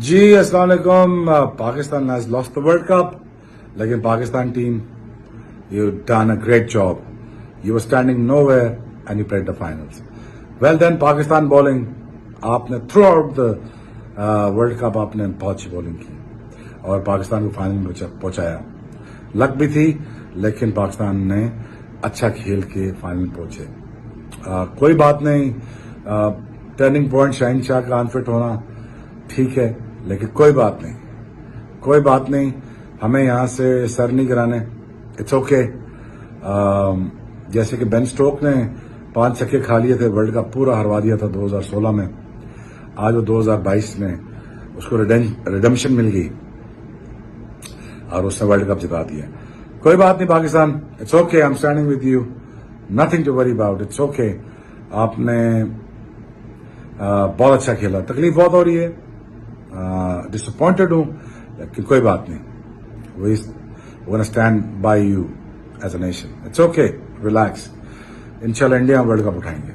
جی السلام علیکم. Pakistan has lost the World Cup, لیکن Pakistan team you done a great job. You were standing nowhere and you played the finals. Well then, Pakistan bowling آپ نے through out the world cup آپ نے بہت اچھی bowling کی اور پاکستان کو فائنل میں پہنچایا. لک بھی تھی لیکن پاکستان نے اچھا کھیل کے فائنل پہنچے. کوئی بات نہیں, ٹرننگ پوائنٹ شاہین شاہ کا انفٹ ہونا ٹھیک ہے, لیکن کوئی بات نہیں, ہمیں یہاں سے سر نہیں کرانے. It's okay. جیسے کہ بین اسٹوک نے 5 چھکے کھا لیے تھے, ورلڈ کپ پورا ہروا دیا تھا 2016 میں, آج وہ 2022 میں اس کو ریڈمپشن مل گئی اور اس نے ورلڈ کپ جتا دیا. کوئی بات نہیں Pakistan, it's okay, I am standing with you, nothing to worry about, it's okay. آپ نے بہت اچھا کھیلا, تکلیف بہت ہو رہی ہے, ڈس اپوائنٹڈ ہوں, لیکن کوئی بات نہیں, we gonna stand by you as a nation. It's okay, relax. انشاءاللہ انڈیا ورلڈ کپ اٹھائیں گے.